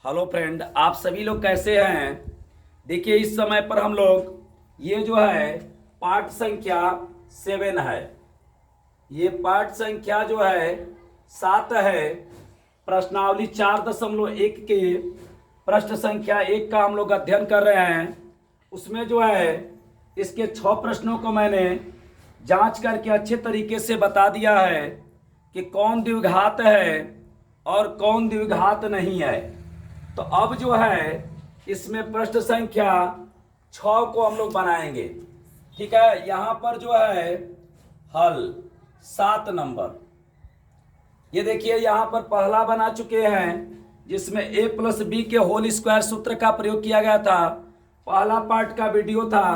Hello friend, आप सभी लोग कैसे हैं। देखिए, इस समय पर हम लोग ये जो है पाठ संख्या 7 है। ये पाठ संख्या जो है 7 है। प्रश्नावली 4.1 के प्रश्न संख्या 1 का हम लोग अध्ययन कर रहे हैं। उसमें जो है इसके 6 प्रश्नों को मैंने जांच करके अच्छे तरीके से बता दिया है कि कौन द्विघात है और कौन द्विघात नहीं है। तो अब जो है इसमें प्रश्न संख्या 6 को हम लोग बनाएंगे। ठीक है, यहाँ पर जो है हल 7 नंबर, ये देखिए यहाँ पर पहला बना चुके हैं जिसमें a+b के होल स्क्वायर सूत्र का प्रयोग किया गया था। पहला पार्ट का वीडियो था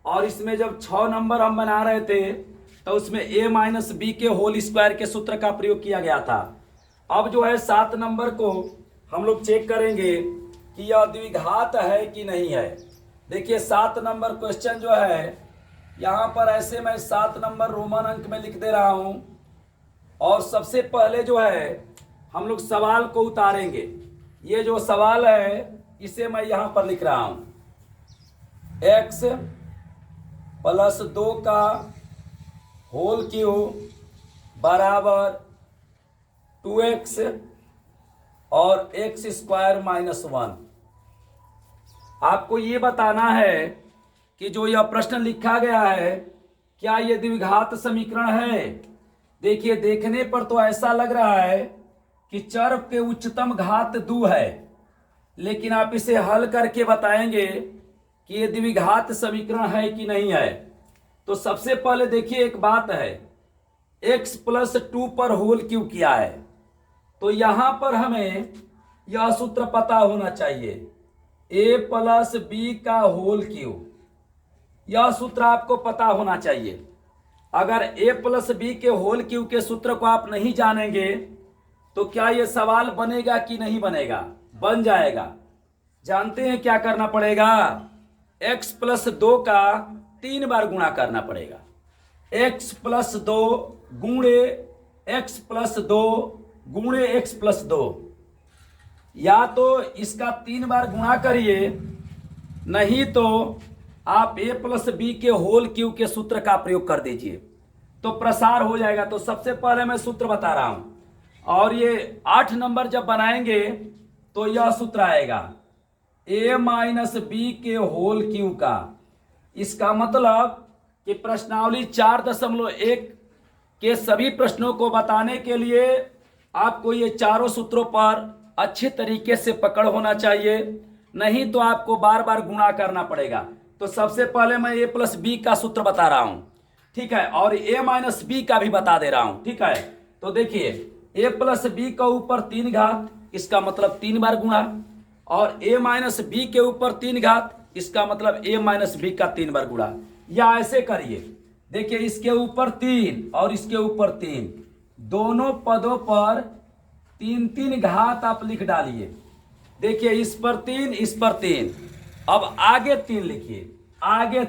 और इसमें जब 6 नंबर हम बना रहे थे तो उसमें a-b के होल स्क्वायर के सूत्र का प्रयोग किया गया था। अब जो है 7 नंबर को हम लोग चेक करेंगे कि यह द्विघात है कि नहीं है। देखिए 7 नंबर क्वेश्चन जो है यहाँ पर ऐसे मैं 7 नंबर रोमन अंक में लिख दे रहा हूँ और सबसे पहले जो है हम लोग सवाल को उतारेंगे। ये जो सवाल है इसे मैं यहाँ पर लिख रहा हूँ, x + 2 का होल क्यूब बराबर 2x और x² - 1। आपको ये बताना है कि जो यह प्रश्न लिखा गया है क्या ये द्विघात समीकरण है। देखिए, देखने पर तो ऐसा लग रहा है कि चर के उच्चतम घात 2 है, लेकिन आप इसे हल करके बताएंगे कि ये द्विघात समीकरण है कि नहीं है। तो सबसे पहले देखिए एक बात है, x + 2 पर होल क्यों किया है, तो यहां पर हमें यह सूत्र पता होना चाहिए, a + b का होल क्यूब। यह सूत्र आपको पता होना चाहिए। अगर a + b के होल क्यूब के सूत्र को आप नहीं जानेंगे तो क्या यह सवाल बनेगा कि नहीं बनेगा? बन जाएगा। जानते हैं क्या करना पड़ेगा? x + 2 का 3 बार गुणा करना पड़ेगा। x + 2 गुणे x + 2 गुणे x + 2, या तो इसका 3 बार गुणा करिए, नहीं तो आप a + b के होल क्यूब के सूत्र का प्रयोग कर दीजिए तो प्रसार हो जाएगा। तो सबसे पहले मैं सूत्र बता रहा हूं और ये 8 नंबर जब बनाएंगे तो यह सूत्र आएगा a - b के होल क्यूब का। इसका मतलब कि प्रश्नावली 4.1 के सभी प्रश्नों को बताने के लिए आपको ये चारों सूत्रों पर अच्छे तरीके से पकड़ होना चाहिए, नहीं तो आपको बार बार गुणा करना पड़ेगा। तो सबसे पहले मैं a + b का सूत्र बता रहा हूं, ठीक है, और a - b का भी बता दे रहा हूं, ठीक है। तो देखिए a + b का ऊपर 3 घात, इसका मतलब 3 बार गुणा, और a - b के ऊपर 3 घात, इसका मतलब a - b का 3 बार गुणा। या ऐसे करिए, देखिए इसके ऊपर 3 और इसके ऊपर 3, दोनों पदों पर 3 घात आप लिख डालिए। देखिए इस पर 3, इस पर 3, अब आगे 3 लिखिए, आगे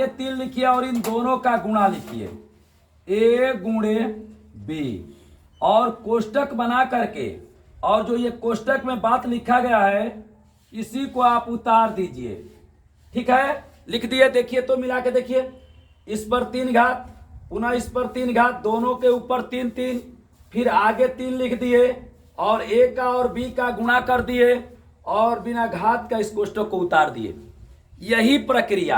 3 लिखिए और इन दोनों का गुणा लिखिए, a गुणे b, और कोष्टक बना करके, और जो ये कोष्टक में बात लिखा गया है इसी को आप उतार दीजिए। ठीक है, लिख दिए। देखिए तो मिला के देखिए, इस पर 3 घात, पुनः इस पर 3 घात, दोनों के ऊपर 3, फिर आगे 3 लिख दिए और a का और b का गुणा कर दिए और बिना घात का इस कोष्टक को उतार दिए। यही प्रक्रिया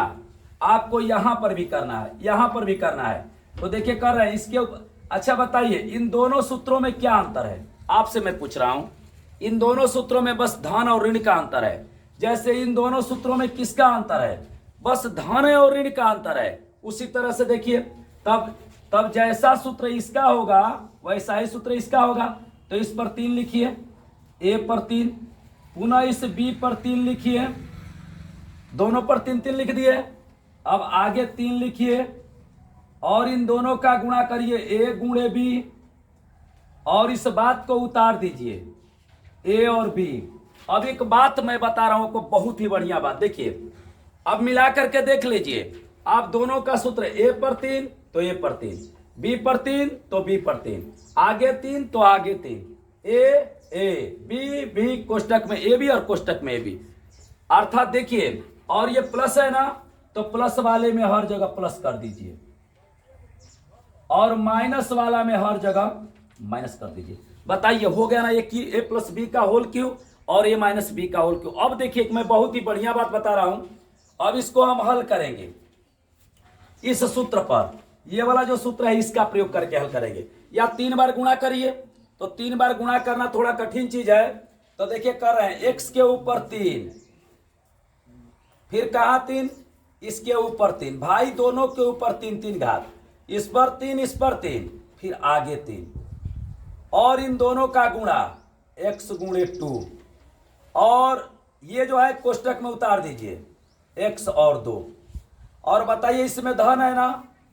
आपको यहां पर भी करना है, यहां पर भी करना है। तो देखिए कर रहे हैं इसके ऊपर। अच्छा बताइए, इन दोनों सूत्रों में क्या अंतर है? आपसे मैं पूछ रहा हूं। इन दोनों सूत्रों में बस धन और ऋण का अंतर है। जैसे इन दोनों सूत्रों में किसका अंतर है? बस धन और ऋण का अंतर है। उसी तरह से देखिए, तब जैसा सूत्र इसका होगा वैसा ही सूत्र इसका होगा। तो इस पर 3 लिखिए, a पर 3, पुनः इस b पर 3 लिखिए, दोनों पर 3 लिख दिए। अब आगे 3 लिखिए और इन दोनों का गुणा करिए, a गुणे b, और इस बात को उतार दीजिए, a और b। अब एक बात मैं बता रहा हूं आपको, बहुत ही बढ़िया बात। देखिए अब मिला करके देख लीजिए, आप दोनों का सूत्र a पर 3 तो a पर 3, b पर 3 तो b पर 3, आगे 3 तो आगे 3, a ए बी, बी कोष्टक में ए बी और कोष्टक में ए बी, अर्थात देखिए, और ये प्लस है ना, तो प्लस वाले में हर जगह प्लस कर दीजिए और माइनस वाला में हर जगह माइनस कर दीजिए। बताइए हो गया ना, ये ए प्लस बी का होल क्यों और ए माइनस बी का होल क्यों। अब देखिए मैं बहुत ही बढ़िया बात बता रहा हूं, अब इसको हम हल करेंगे इस सूत्र पर, ये वाला जो सूत्र है इसका प्रयोग करके हल करेंगे। या 3 बार गुणा करिए, तो 3 बार गुणा करना थोड़ा कठिन चीज है, तो देखिए कर रहे हैं, x के ऊपर 3, फिर कहा 3, इसके ऊपर 3, भाई दोनों के ऊपर 3 3 घात, इस पर 3 इस पर 3, फिर आगे 3, और इन दोनों का गुणा x गुणे 2, और ये जो है कोष्टक में उतार दीजिए x और 2, और बताइए इसमें धन है ना,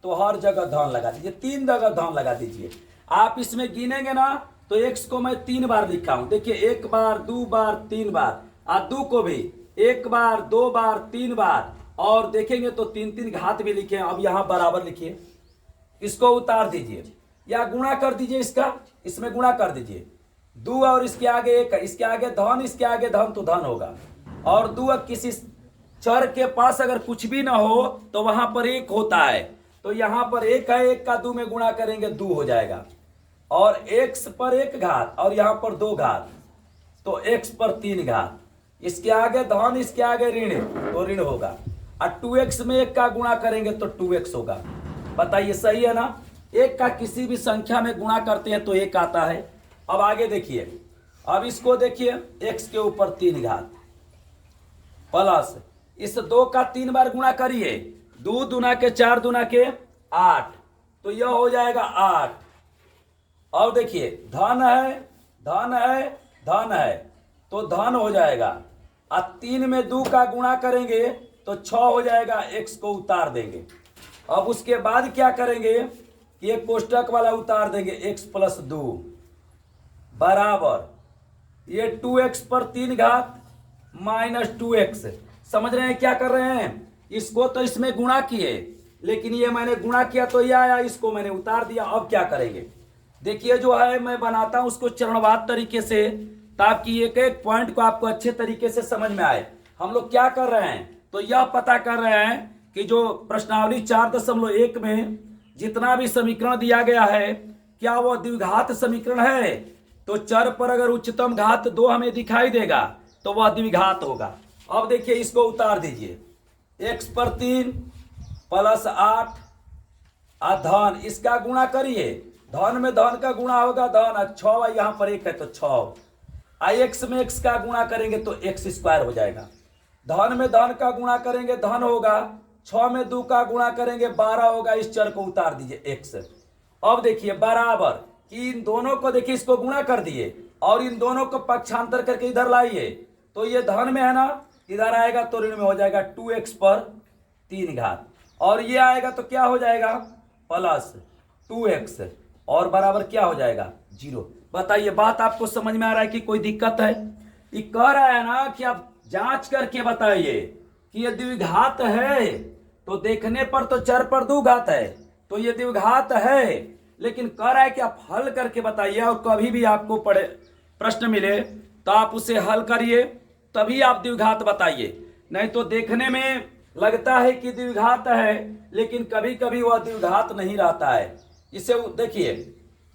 तो हर जगह धन लगा दीजिए, 3 जगह धन लगा दीजिए। आप इसमें गिनेंगे ना, तो x को मैं 3 बार लिखा हूं, देखिए 1 बार 2 बार 3 बार, और 2 को भी 1 बार 2 बार 3 बार, और देखेंगे तो 3 3 घात भी लिखे हैं। अब यहां बराबर लिखिए, इसको उतार दीजिए या गुणा कर दीजिए, इसका इसमें गुणा कर दीजिए, 2 और इसके आगे 1, इसके आगे धन, इसके आगे धन, तो धन होगा। और 2 किसी चर के पास अगर कुछ भी ना हो तो वहां पर 1 होता है, तो यहां पर 1 है, 1 का 2 में गुणा करेंगे 2 हो जाएगा, और x पर 1 घात और यहां पर 2 घात, तो x पर 3 घात, इसके आगे धन इसके आगे ऋण, तो ऋण होगा, और 2x में 1 का गुणा करेंगे तो 2x होगा। बताइए सही है ना, 1 का किसी भी संख्या में गुणा करते हैं तो 1 आता है। अब आगे देखिए, अब इसको देखिए, x के ऊपर 3 घात प्लस इस 2 का 3 बार गुणा करिए, 2 दूना के 4 दूना के 8, तो यह हो जाएगा 8। और देखिए धन है धन है धन है, तो धन हो जाएगा, और 3 में 2 का गुणा करेंगे तो 6 हो जाएगा, x को उतार देंगे। अब उसके बाद क्या करेंगे कि ये कोष्टक वाला उतार देंगे, x प्लस 2 बराबर ये 2x पर 3 घात माइनस 2x। समझ रहे हैं क्या कर रहे हैं, इसको तो इसमें गुणा किए, लेकिन ये मैंने गुणा किया तो ये आया, इसको मैंने उतार दिया। अब क्या करेंगे, देखिए जो है मैं बनाता हूं उसको चरणवार तरीके से, ताकि एक एक पॉइंट को आपको अच्छे तरीके से समझ में आए। हम लोग क्या कर रहे हैं, तो यह पता कर रहे हैं कि जो प्रश्नावली 4.1 में जितना भी समीकरण दिया गया है, क्या वह द्विघात समीकरण है। तो चर पर अगर उच्चतम घात 2 हमें दिखाई देगा तो वह द्विघात होगा। अब देखिए इसको उतार दीजिए, x पर 3 प्लस 8 धन, इसका गुणा करिए, धन में धन का गुणा होगा धन, 6 यहां पर 1 है तो 6, x में x का गुणा करेंगे तो x स्क्वायर हो जाएगा, धन में धन का गुणा करेंगे धन होगा, 6 में 2 का गुणा करेंगे 12 होगा, इस चर को उतार दीजिए x। अब देखिए बराबर कि इन दोनों को देखिए, इसको गुणा कर दिए और इन दोनों को पक्षांतर करके इधर लाइए, तो ये धन में है ना, इधर आएगा तो ऋण में हो जाएगा, 2x पर 3 घात, और ये आएगा तो क्या हो जाएगा प्लस 2x, और बराबर क्या हो जाएगा 0। बताइए बात आपको समझ में आ रहा है कि कोई दिक्कत है। ये कह रहा है ना कि आप जांच करके बताइए कि ये द्विघात है, तो देखने पर तो चर पर 2 घात है, तो ये द्विघात है, लेकिन कह रहा है कि आप हल करके बताइए, और कभी भी आपको पढ़े प्रश्न मिले तो आप उसे हल करिए, तभी आप द्विघात बताइए। नहीं तो देखने में लगता है कि द्विघात है, लेकिन कभी कभी वह द्विघात नहीं रहता है। इसे देखिए,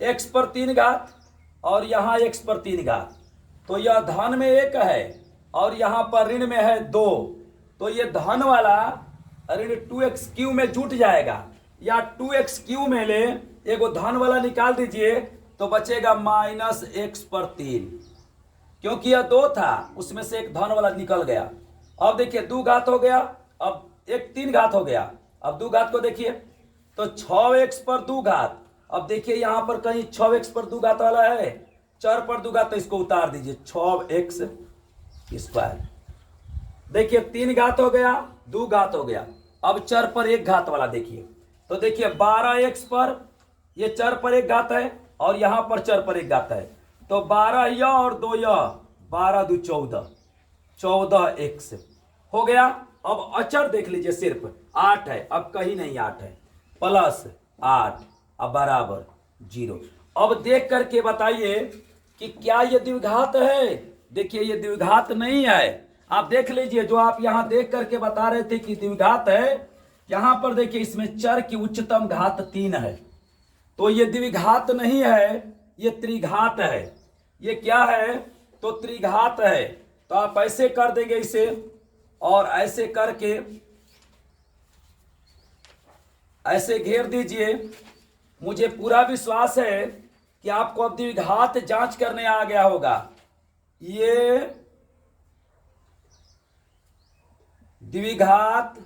x पर 3 घात और यहाँ x पर 3 घात, तो यह धन में 1 है और यहाँ पर ऋण में है 2, तो ये धन वाला ऋण 2x क्यू में जुट जाएगा, या 2x क्यू में ले, एगो धन वाला निकाल दीजिए तो बचेगा माइनस x पर 3, क्योंकि यह 2 था उसमें से एक धन वाला निकल गया। अब देखिए 2 घात हो गया, अब एक 3 घात हो गया, अब 2 घात को देखिए तो 6x पर 2 घात। अब देखिए यहां पर कहीं 6x पर 2 घात वाला है, चर पर 2 घात, तो इसको उतार दीजिए, 6x स्क्वायर। देखिए 3 घात हो गया, 2 घात हो गया, अब चर पर 1 घात वाला देखिए, तो देखिए 12x पर, ये चर पर 1 घात है और यहां पर चर पर 1 घात है, तो 12 यह और 2 यह, 12 2 14, 14x हो गया। अब अचर देख लीजिए, सिर्फ 8 है, अब कहीं नहीं 8 है, प्लस 8 अब बराबर 0। अब देख करके बताइए कि क्या ये द्विघात है। देखिए ये द्विघात नहीं है। आप देख लीजिए, जो आप यहां देख करके बता रहे थे कि द्विघात है, यहां पर देखिए इसमें चर की उच्चतम घात 3 है, तो ये द्विघात नहीं है, ये त्रिघात है। ये क्या है, तो त्रिघात है। तो आप ऐसे कर देंगे इसे, और ऐसे करके ऐसे घेर दीजिए। मुझे पूरा विश्वास है कि आपको अब द्विघात जांच करने आ गया होगा। ये द्विघात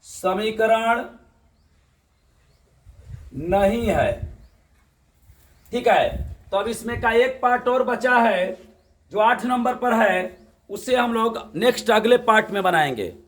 समीकरण नहीं है। ठीक है, तो अब इसमें का एक पार्ट और बचा है जो 8 नंबर पर है, उसे हम लोग नेक्स्ट अगले पार्ट में बनाएंगे।